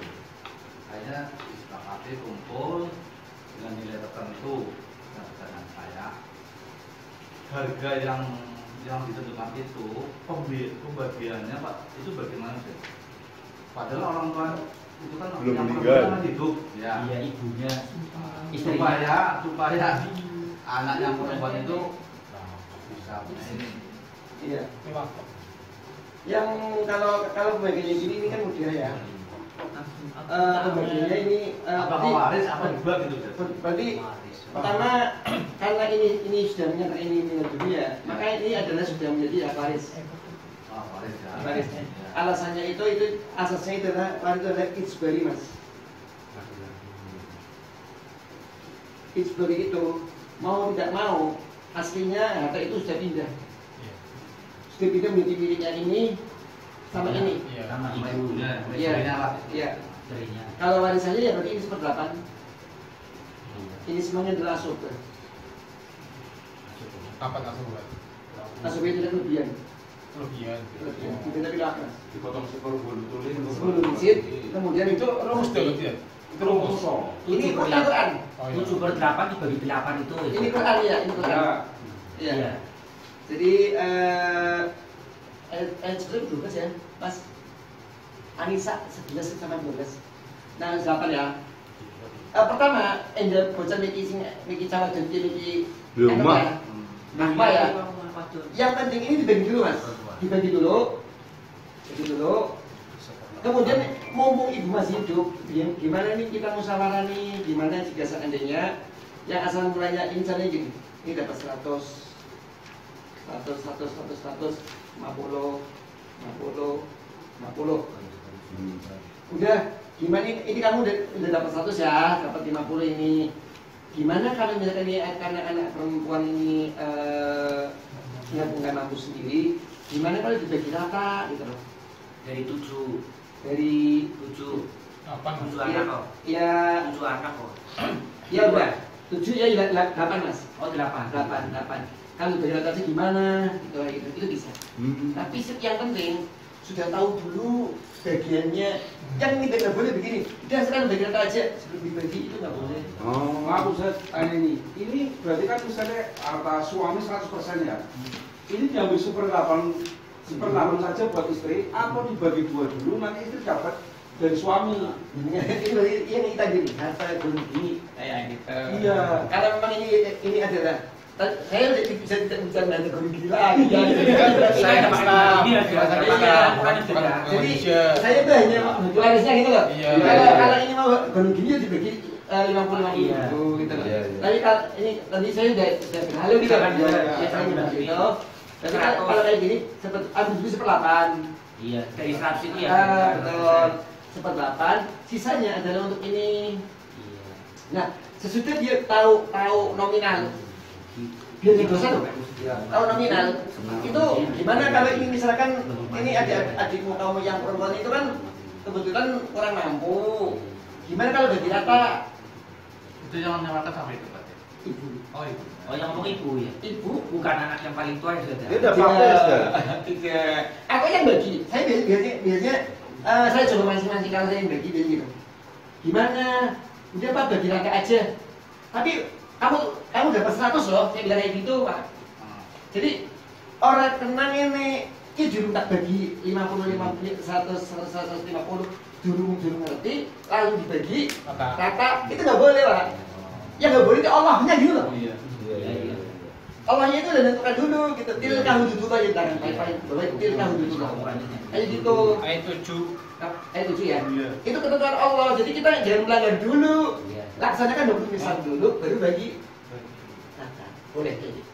Akhirnya disepakati kumpul dengan nilai tertentu dengan saya. Harga yang ditentukan itu pembagiannya Pak itu bagaimana sih? Padahal orang tua itu kan belum yang meninggal. perempuan kan hidup ya. Iya ibunya. Supaya anak yang perempuan itu bisa ini. Iya. Yang kalau pembagiannya gini ini kan mudah ya. Pembagiannya ini Apakah waris apa juga gitu? berarti pertama karena ini sudah menyatakan ini meninggal dunia, maka ini adalah sudah menjadi hak waris. Waris ya. Waris. Alasannya itu asasnya itu adalah waris itu adalah ijbari Mas. Ijbari itu mau tidak mau aslinya harta itu sudah pindah. Sudah pindah menjadi miliknya ini sama ini. Sama ibunya, Iya. istrinya lah. Iya. Istrinya. Kalau warisannya ya berarti ini 1/8. Ini semuanya adalah asub. Apa asuhan? Asub itu adalah kelebihan. Kelebihan. Kita tapi lakas. Dipotong sepergulu tulin. Sebelum disit, kemudian Itu rumus tuh berarti ya? Itu rumus. Ini Quran. 7/8 dibagi 8 itu. Ini Quran ya, ini Quran. Ya. Iya. Jadi sebetulnya 12 ya, Mas. Anissa 11 sama 12. Nah, 8 ya. pertama Anda bocah niki cara dan niki Rumah. apa ya? Yang penting ini dibagi dulu mas, dibagi dulu. Kemudian mumpung ibu masih hidup, gimana nih kita musyawarah nih, gimana jika seandainya yang asal mulanya ini misalnya gini, ini dapat 100, 50. Udah, gimana ini kamu udah dapat 100 ya, dapat 50 ini. Gimana kalau misalkan ini anak perempuan ini yang nggak mampu sendiri, gimana kalau dibagi rata gitu loh? Dari 7 anak kok. Ya 7 anak kok. ya udah 7 ya 8 mas. Oh 8. Kalau bagi rata sih gimana? Itu bisa. Tapi yang penting sudah tahu dulu bagiannya. Yang ini nggak boleh begini. Udah sekarang bagi rata aja sebelum dibagi itu nggak boleh. Maaf Ustaz, ini berarti kan misalnya harta suami 100% ya. Ini diambil seperlapan saja buat istri atau dibagi 2 dulu nanti istri dapat dari suami. Ini yang kita gini, harta gini kayak gitu. Iya. Karena memang ini adalah saya bisa tidak bicara dengan gini lagi. Saya dapat ini Jadi saya itu hanya warisnya gitu loh. Kalau ini mau gini ya dibagi 50-50 gitu. Tapi kalau ini tadi saya sudah berhalu gitu kan. Saya sudah gitu. Tapi kalau kayak gini ambil dulu 1/8. Iya, dari 100 itu ya. Betul. 1/8, sisanya adalah untuk ini. Nah, sesudah dia tahu nominal, biar dia dosa tuh. Tahu nominal, itu gimana kalau ini misalkan ini adikmu kamu yang perempuan itu kan kebetulan kurang mampu. Gimana kalau bagi rata? Itu yang menyamakan sama itu berarti. Ibu. Oh ibu. Oh yang ngomong ibu ya? Ibu Bukan anak yang paling tua ya sudah. Dia udah fakir sudah. Aku yang bagi. Saya biasanya saya coba masing-masing kalau saya yang bagi biasanya gitu. Gimana? Udah Pak bagi rata aja. Tapi kamu dapat 100 loh. Saya bilang kayak gitu Pak. Jadi orang tenang ini jurung tak bagi 50, 150 jurung ngerti lalu dibagi rata itu nggak boleh Pak. Ya nggak boleh itu Allahnya gitu loh. Iya. Allahnya itu udah tentukan dulu gitu. Tilkah hududullah ya jangan paling boleh tilkah hududullah. Kayak gitu. Ayat 7. Ayat 7 ya. Itu ketentuan Allah. Jadi kita jangan melanggar dulu. Laksanakan hukum misal dulu baru bagi rata. Boleh kayak gitu.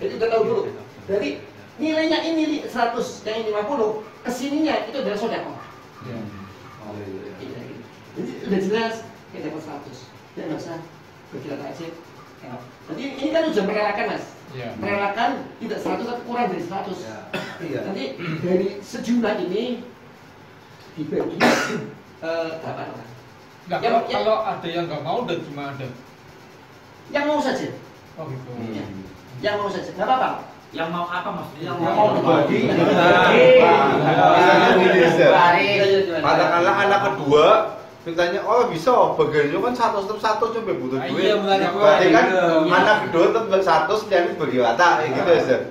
Jadi kita tahu dulu. Berarti nilainya ini 100, yang ini 50, kesininya itu adalah sedekah. Jadi udah jelas kita dapat 100. Ya nggak usah bagi rata aja. Nanti ini kan udah merelakan mas. Merelakan tidak 100 tapi kurang dari 100. Nanti dari sejumlah ini dibagi 8 orang. Nah, kalau ada yang nggak mau dan gimana? Yang mau saja. Oh gitu. Ya. Yang mau saja, nggak apa-apa. Yang mau apa maksudnya? Yang mau dibagi. Misalnya gini Ustaz. Katakanlah anak kedua mintanya, oh bisa bagiannya kan 100 sampai butuh duit. Berarti kan anak kedua tetap 100 jadi bagi rata gitu Ustaz.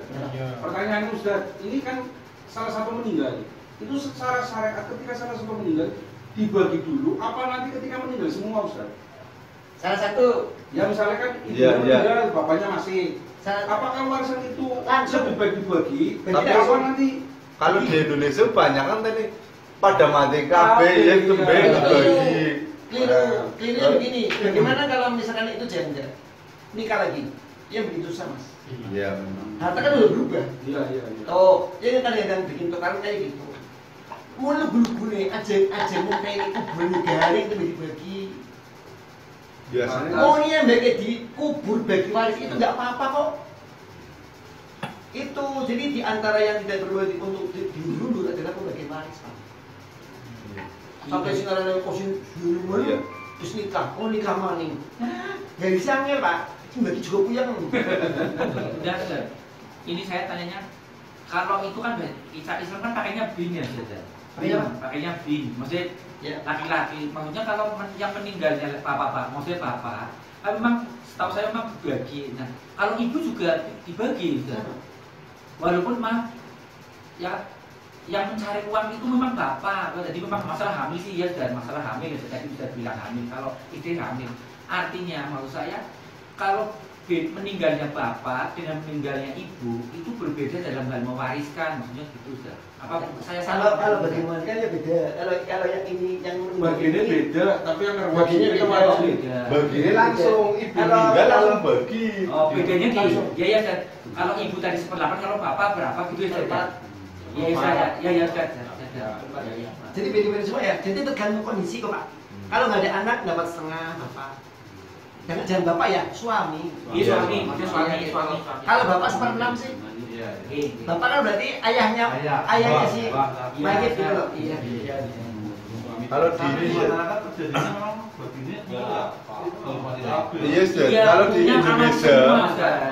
Pertanyaan Ustaz, ini kan salah satu meninggal. Itu secara syariat ketika salah satu meninggal dibagi dulu apa nanti ketika meninggal semua Ustaz? Salah satu Ya misalnya kan ibunya meninggal, bapaknya masih. Apakah warisan itu langsung dibagi-bagi? Tapi apa nanti? Kalau di Indonesia banyak kan tadi pada mati KB yang tembe dibagi. Keliru begini. Bagaimana kalau misalkan itu janda nikah lagi? Ya begitu sama mas. Iya. Harta kan udah berubah. Iya. Oh, ini kadang-kadang bikin tukaran kayak gitu. Mulai bulu-bulu aja mau kayak itu bulu garing itu dibagi. Biasanya Maunya mereka dikubur bagi waris itu nggak apa-apa kok. Itu jadi di antara yang tidak perlu untuk diundur adalah pembagian waris Pak. Sampai sekarang yang kosin dulu terus nikah, nikah maning. Dari siangnya Pak, bagi juga puyang. Udah. Ini saya tanyanya, kalau itu kan Islam kan pakainya bin ya saja. Pakainya bin, maksudnya laki-laki. Maksudnya kalau yang meninggalnya bapak, maksudnya bapak, kan memang setahu saya memang dibagi. Nah, kalau ibu juga dibagi, walaupun mah ya yang mencari uang itu memang bapak. Jadi memang masalah hamil sih ya, dan masalah hamil ya, tadi bisa bilang hamil. Kalau istri hamil, artinya maksud saya kalau meninggalnya bapak dengan meninggalnya ibu itu berbeda dalam hal mewariskan, maksudnya gitu sudah. Apa saya salah? Kalau bagaimana kan ya beda. Kalau yang ini yang bagiannya beda, tapi yang bagiannya itu beda. Beda. Baginya langsung ibu meninggal langsung bagi. Oh, bedanya di ya dan kalau ibu tadi 1/8, kalau bapak berapa gitu ya, Ustaz? Iya, saya. Ya, Ustaz. Jadi beda-beda semua ya. Jadi tergantung kondisi kok, Pak. Kalau nggak ada anak dapat setengah bapak. Jangan bapak ya, suami. Iya, suami, maksudnya suami. Kalau bapak 1/6 sih. Bapak kan berarti ayahnya si mayit gitu loh. Iya. Kalau di masyarakat terjadinya memang bagiannya iya, Ustaz. Kalau di Indonesia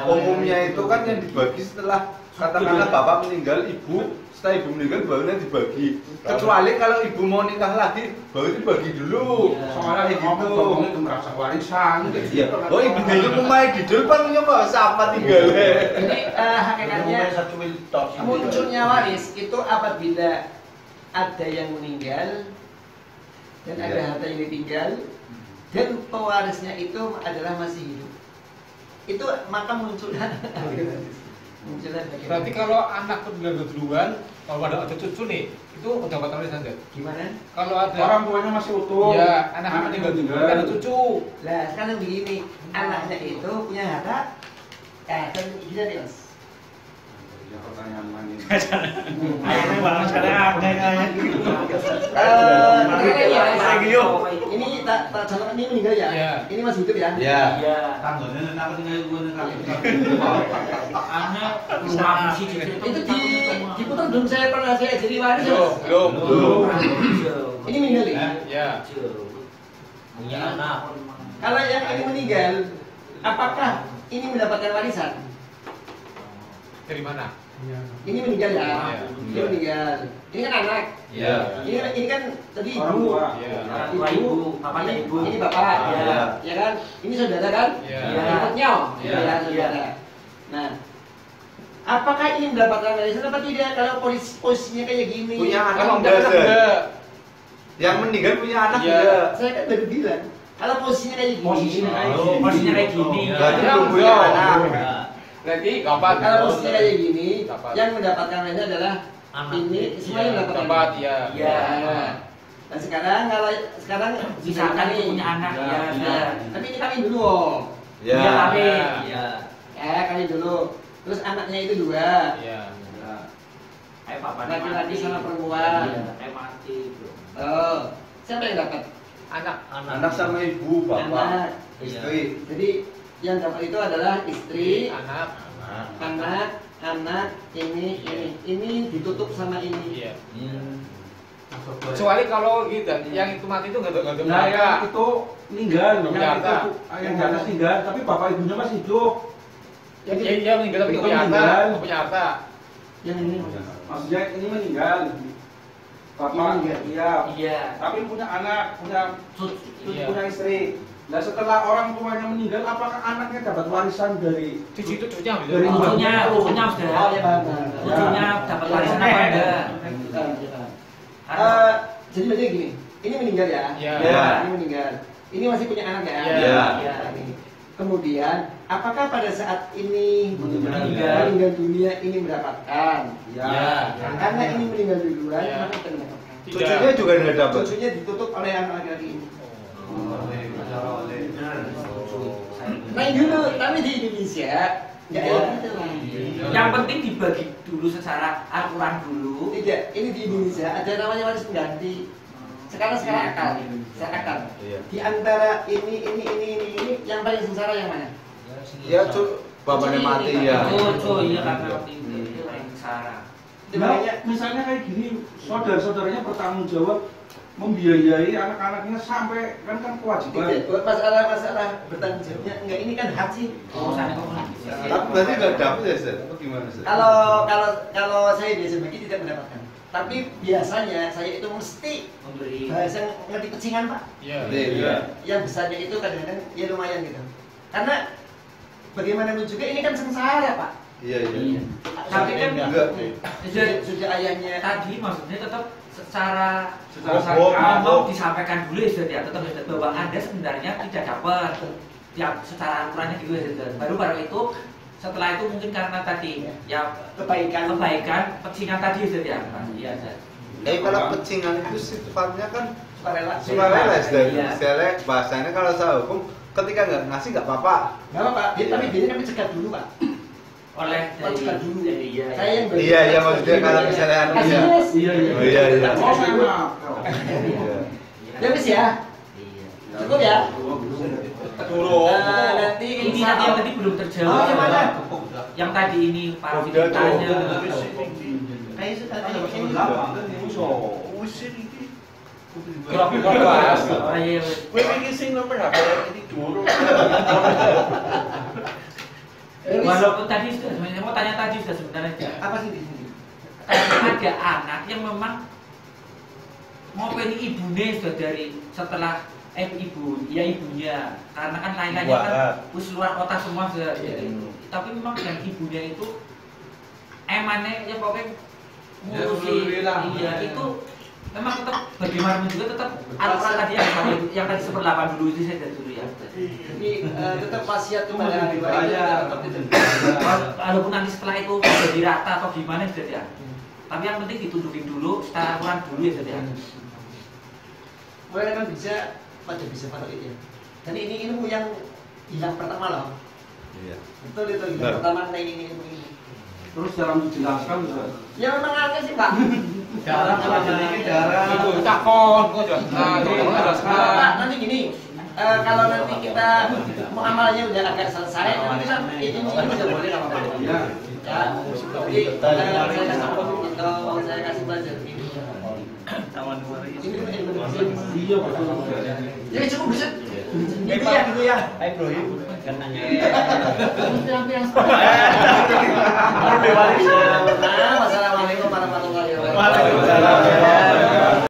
umumnya itu kan yang dibagi setelah katakanlah bapak meninggal, setelah ibu meninggal barunya dibagi. Kecuali kalau ibu mau nikah lagi, baru dibagi dulu. soalnya gitu. ngomong itu merasa warisan. Iya. Oh, ibu itu pemain didul pan nyoba sama tinggal. Jadi hakikatnya munculnya waris itu apabila ada yang meninggal dan ada harta yang ditinggal dan pewarisnya itu adalah masih hidup. Itu maka munculnya Berarti kalau anak meninggal duluan, kalau ada cucu nih, itu udah dapat warisan enggak? gimana? Kalau ada Orang tuanya masih utuh. ya anak meninggal duluan, ada cucu. Nah sekarang begini, anaknya itu punya harta, kan gini nih Mas. Ya pertanyaan mana ini? Akhirnya banget sekarang Ini tak contoh ini meninggal ya? Iya. Ini masih hidup ya? Iya. Iya. tangganya kenapa tinggal gue Aneh, kurang sih Itu diputar belum saya pernah saya jadi waris. Belum. Ini meninggal ya? Ya. punya anak. Kalau yang ini meninggal, apakah ini mendapatkan warisan? Dari mana? Ini meninggal ya? Iya. Ini meninggal. Ini kan anak. Iya. Ini kan tadi Orang ibu. tua. Iya. Ibu, bapaknya ibu. Ini bapak. Iya. Ya kan? Ini saudara kan? Iya. Ikutnya. Iya. Ya, saudara. Nah, apakah ini mendapatkan warisan apa tidak? Kalau posisinya kayak gini. Punya anak Kalau enggak, enggak, Ustaz? enggak. Yang meninggal punya anak Iya. enggak? Saya kan baru bilang. Kalau posisinya kayak gini. Posisinya kayak gini. Berarti Ya, belum punya enggak. anak. Berarti dapat. Kalau posisinya kayak gini, Dapat. yang mendapatkan warisan adalah Anak. ini semuanya mendapatkan. dapat ya. Ya. Dan sekarang kalau sekarang Misalkan itu punya anak ya. Nah, tapi ini kami dulu, Om. Ya. Iya, kami. Iya. Kami dulu. Terus anaknya itu 2. Iya. Kayak bapak Laki-laki sama perempuan. Kayak mati, bro. Oh, siapa yang dapat? Anak. Anak sama ibu, Anak. bapak, istri. Jadi yang dapat itu adalah istri, Anak. anak, ini ditutup sama ini. Iya. Kecuali kalau gitu, yang itu mati itu nggak ada Nah, yang itu meninggal, Punya yang harta. itu yang di atas meninggal, tapi bapak ibunya masih hidup. Yang Ya, iya meninggal tapi Itu nggak punya harta. meninggal. Nggak punya harta. yang ini. Maksudnya ini meninggal. Bapak, Ini meninggal. iya. Iya. Tapi punya anak, punya Iya. punya istri. Nah setelah orang tuanya meninggal, apakah anaknya dapat warisan dari Cucu itu cucunya ambil. Dari Cucunya sudah. Oh, ya paham. Cucunya dapat warisan apa enggak? Jadi berarti gini, ini meninggal ya? Iya. Iya. Ini meninggal. Ini masih punya anak ya? Iya. Iya. Kemudian, apakah pada saat ini Meninggal. dunia ini mendapatkan? Iya. Karena ini meninggal duluan, Iya. maka akan mendapatkan. Cucunya juga tidak dapat. Cucunya ditutup oleh anak laki-laki ini. Nah dulu, tapi di Indonesia nggak ada gitu lah. Yang penting dibagi dulu secara aturan dulu. Tidak, ini di Indonesia ada namanya waris pengganti. Sekarang akal, akal. Iya. Di antara ini, yang paling sengsara yang mana? Ya, bapaknya mati ya. Oh, iya karena waktu itu yang sarah. Nah, misalnya kayak gini, saudara-saudaranya bertanggung jawab membiayai anak-anaknya sampai kan kewajiban. Tidak, masalah bertanggung jawabnya enggak, ini kan haji. Oh, sana Tapi berarti nggak dapat ya, Ustaz? Apa gimana, Ustaz? Kalau saya biasa bagi tidak mendapatkan. Tapi biasanya saya itu mesti memberi. bahasa ngerti pecingan Pak. Iya. Iya. Yang besarnya itu kadang-kadang ya lumayan gitu. Karena bagaimanapun juga ini kan sengsara Pak. Iya, iya. Tapi kan Enggak. Sudah ayahnya tadi maksudnya tetap secara Ngomong. disampaikan dulu ya Ustaz ya, tetap Ustaz, bahwa Anda sebenarnya tidak dapat ya secara aturannya gitu ya Ustaz. Baru itu setelah itu mungkin karena tadi ya kebaikan pecingan tadi Ustaz ya. Iya Ustaz. Kalau pecingan itu sifatnya kan sukarela. sukarela Iya. istilahnya bahasanya kalau saya hukum ketika nggak ngasih nggak apa-apa. Nggak apa-apa, tapi biasanya kami cegat dulu Pak. Oleh Cegat dulu. iya. Saya yang beli. Iya maksudnya kalau misalnya Kasih iya. Mas. Iya. Oh iya. Oh sama. Iya. Ya Mas ya. Cukup ya. Nanti Ini tadi yang tadi belum terjawab. Oh, yang mana? Yang tadi ini para Udah, fitanya. Kayak sudah Ada tadi ini. Berapa bahas? Ayo. Kowe iki sing nomor HP ini dulu. Walaupun tadi sudah sebenarnya mau tanya tadi sudah sebenarnya. Apa sih di sini? Ada anak yang memang mau pengen ibunya sudah dari setelah ibunya karena kan lain-lainnya kan wis luar kota semua sudah tapi memang yang ibunya itu emannya ya pokoknya ngurusi iya itu memang tetap bagaimanapun juga tetap aturan tadi yang tadi 1/8 dulu itu saya dulu ya. Jadi tetap wasiat kepada adik tetap itu. Walaupun nanti setelah itu jadi rata atau gimana sudah ya. Tapi yang penting ditunjukin dulu secara aturan dulu ya sudah ya. Mulai kan bisa pada itu ya. Dan ini ilmu yang hilang pertama loh. Iya. Betul itu hilang pertama nah ini ilmu ini. Terus dalam dijelaskan Ustaz. Ya memang aneh sih Pak. Jarang ini jarang. Itu takon kok nah itu Pak, nanti gini, kalau nanti kita muamalahnya udah agak selesai, nanti kita ini udah boleh nggak apa-apa. Ya. Ya, jadi saya kasih gitu, saya kasih belajar ini. Ini Iya betul. jadi cukup bisa. Gitu ya. Ayo bro, Nah, wassalamualaikum warahmatullahi wabarakatuh. Waalaikumsalam.